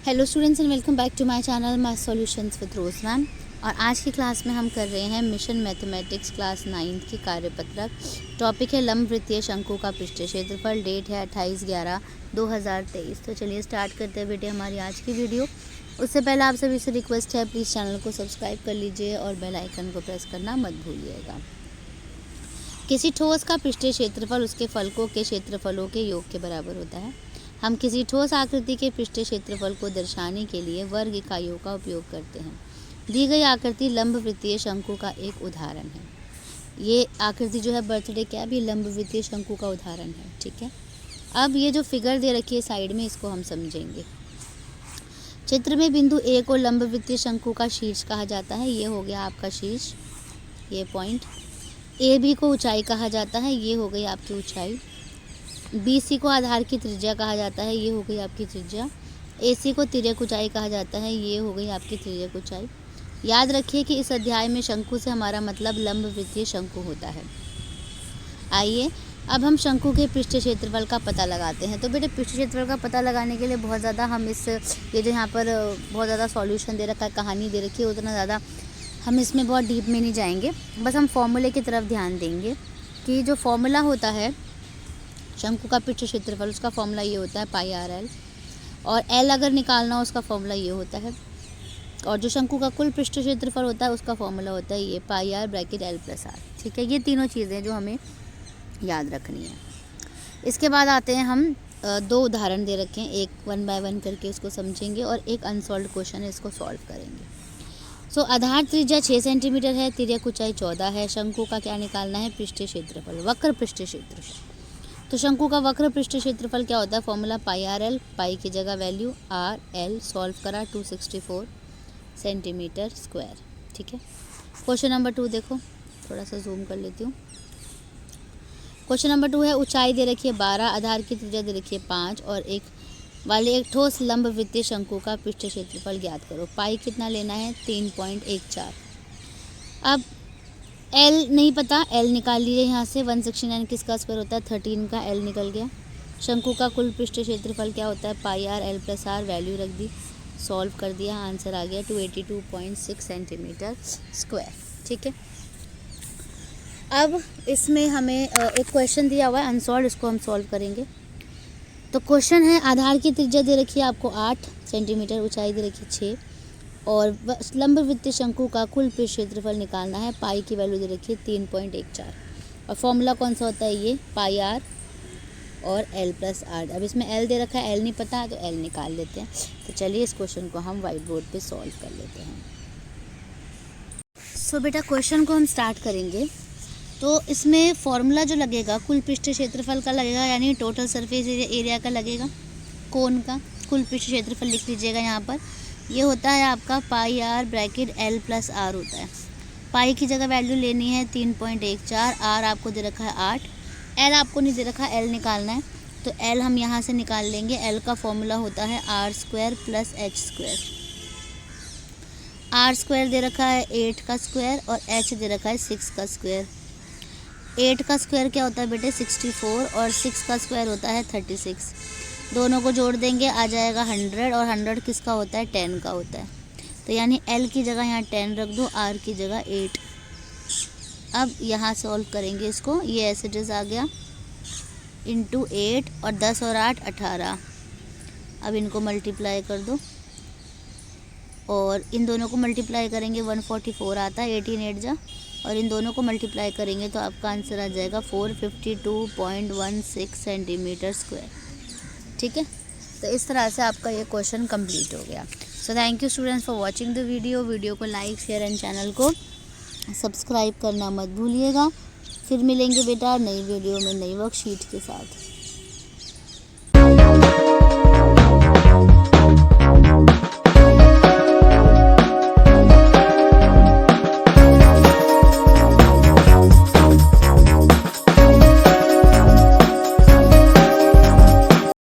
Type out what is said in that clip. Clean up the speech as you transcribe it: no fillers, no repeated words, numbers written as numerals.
Hello students and welcome back to my channel math solutions with Rose ma'am. और आज की class में हम कर रहे हैं मिशन मैथमेटिक्स क्लास 9 की कार्यपत्रक। टॉपिक है लंबवृत्तीय शंकु का पृष्ठीय क्षेत्रफल। डेट है 28/11/2023। तो चलिए स्टार्ट करते हैं बेटे हमारी आज की वीडियो। उससे पहले आप सभी से रिक्वेस्ट है, प्लीज़ चैनल को सब्सक्राइब कर लीजिए और बेल आइकन को प्रेस करना मत भूलिएगा। किसी ठोस का पृष्ठीय क्षेत्रफल उसके फलकों के क्षेत्रफलों के योग के बराबर होता है। हम किसी ठोस आकृति के पृष्ठीय क्षेत्रफल को दर्शाने के लिए वर्ग इकाइयों का उपयोग करते हैं। दी गई आकृति लंबवृत्तीय शंकु का एक उदाहरण है। ये आकृति जो है बर्थडे क्या भी लंबवृत्तीय शंकु का उदाहरण है। ठीक है, अब ये जो फिगर दे रखी है साइड में, इसको हम समझेंगे। चित्र में बिंदु ए को लंबवृत्तीय शंकु का शीर्ष कहा जाता है। ये हो गया आपका शीर्ष, ये पॉइंट। ए बी को ऊंचाई कहा जाता है। ये हो गई आपकी ऊंचाई। बी सी को आधार की त्रिज्या कहा जाता है। ये हो गई आपकी त्रिज्या। ए सी को तिर्यक ऊंचाई कहा जाता है। ये हो गई आपकी तिर्यक ऊंचाई। याद रखिए कि इस अध्याय में शंकु से हमारा मतलब लंबवृत्तीय शंकु होता है। आइए अब हम शंकु के पृष्ठीय क्षेत्रफल का पता लगाते हैं। तो बेटे पृष्ठीय क्षेत्रफल का पता लगाने के लिए बहुत ज़्यादा हम ये जो यहाँ पर बहुत ज़्यादा सॉल्यूशन दे रखा है, कहानी दे रखी है, उतना ज़्यादा हम इसमें बहुत डीप में नहीं जाएंगे। बस हम फॉर्मूले की तरफ ध्यान देंगे कि जो फॉर्मूला होता है शंकु का पृष्ठीय क्षेत्रफल, उसका फॉर्मूला ये होता है पाई आर एल। और एल अगर निकालना हो उसका फॉर्मूला ये होता है। और जो शंकु का कुल पृष्ठीय क्षेत्रफल होता है उसका फॉर्मूला होता है ये pi r bracket l plus r. ठीक है, ये तीनों चीज़ें जो हमें याद रखनी है। इसके बाद आते हैं हम दो उदाहरण दे रखे हैं, एक 1 बाय 1 करके इसको समझेंगे और एक अनसॉल्व क्वेश्चन है, इसको सॉल्व करेंगे। सो आधार त्रिज्या 6 सेंटीमीटर है, तिर्यक ऊंचाई 14 है। शंकु का क्या निकालना है? पृष्ठीय क्षेत्रफल, वक्र पृष्ठीय क्षेत्रफल। तो शंकु का वक्र पृष्ठीय क्षेत्रफल क्या होता है? फॉर्मूला पाई आर एल, पाई की जगह वैल्यू आर एल, सॉल्व करा 264 सेंटीमीटर स्क्वायर। ठीक है, क्वेश्चन नंबर 2 देखो, थोड़ा सा जूम कर लेती हूँ। क्वेश्चन नंबर 2 है, ऊंचाई दे रखी है 12, आधार की त्रिज्या दे रखी है 5 और एक ठोस लंबवृत्तीय शंकु का पृष्ठीय क्षेत्रफल ज्ञात करो। पाई कितना लेना है? 3.14। अब एल नहीं पता, एल निकाल लीजिए यहाँ से। 169 किसका स्क्वायर होता है? 13 का, एल निकल गया। शंकु का कुल पृष्ठीय क्षेत्रफल क्या होता है? Pi r l plus r, value रख दी, सॉल्व कर दिया, आंसर आ गया 282.6 सेंटीमीटर स्क्वायर। ठीक है, अब इसमें हमें एक क्वेश्चन दिया हुआ है अनसॉल्व, इसको हम सॉल्व करेंगे। तो क्वेश्चन है, आधार की त्रिज्या दे रखी है आपको 8 सेंटीमीटर, ऊंचाई दे रखी है 6 और लंबवृत्तीय शंकु का कुल पृष्ठीय क्षेत्रफल निकालना है। पाई की वैल्यू दे रखी है 3.14 और फॉर्मूला कौन सा होता है? ये पाई आर और एल प्लस आर। अब इसमें एल दे रखा है, एल नहीं पता है तो एल निकाल लेते हैं। तो चलिए इस क्वेश्चन को हम वाइट बोर्ड पे सॉल्व कर लेते हैं। सो बेटा क्वेश्चन को हम स्टार्ट करेंगे। तो इसमें फॉर्मूला जो लगेगा कुल पृष्ठीय क्षेत्रफल का लगेगा, यानी टोटल सरफेस एरिया का लगेगा। कोन का कुल पृष्ठीय क्षेत्रफल लिख लीजिएगा यहाँ पर। ये होता है आपका pi r bracket l plus r होता है। पाई की जगह वैल्यू लेनी है 3.14, आर आपको दे रखा है 8, एल आपको नहीं दे रखा, एल निकालना है। तो एल हम यहाँ से निकाल लेंगे। एल का फॉर्मूला होता है r square plus h square. R square दे रखा है 8 का स्क्वायर और एच दे रखा है 6 का स्क्वायर। 8 का स्क्वायर क्या होता है बेटे? 64 और 6 का स्क्वायर होता है 36। दोनों को जोड़ देंगे, आ जाएगा 100 और 100 किसका होता है? 10 का होता है। तो यानी L की जगह यहाँ 10 रख दो, R की जगह 8। अब यहाँ सॉल्व करेंगे इसको, ये ऐसे इट इज़ आ गया इंटू 8 और 10 और 8 18। अब इनको मल्टीप्लाई कर दो और इन दोनों को मल्टीप्लाई करेंगे 144 आता है, 18 8 जा, और इन दोनों को मल्टीप्लाई करेंगे तो आपका आंसर आ जाएगा 452.16 सेंटीमीटर स्क्वायर। ठीक है, तो इस तरह से आपका ये क्वेश्चन कंप्लीट हो गया। So thank you students for watching the video को लाइक शेयर एंड चैनल को सब्सक्राइब करना मत भूलिएगा। फिर मिलेंगे बेटा नई वीडियो में नई वर्कशीट के साथ।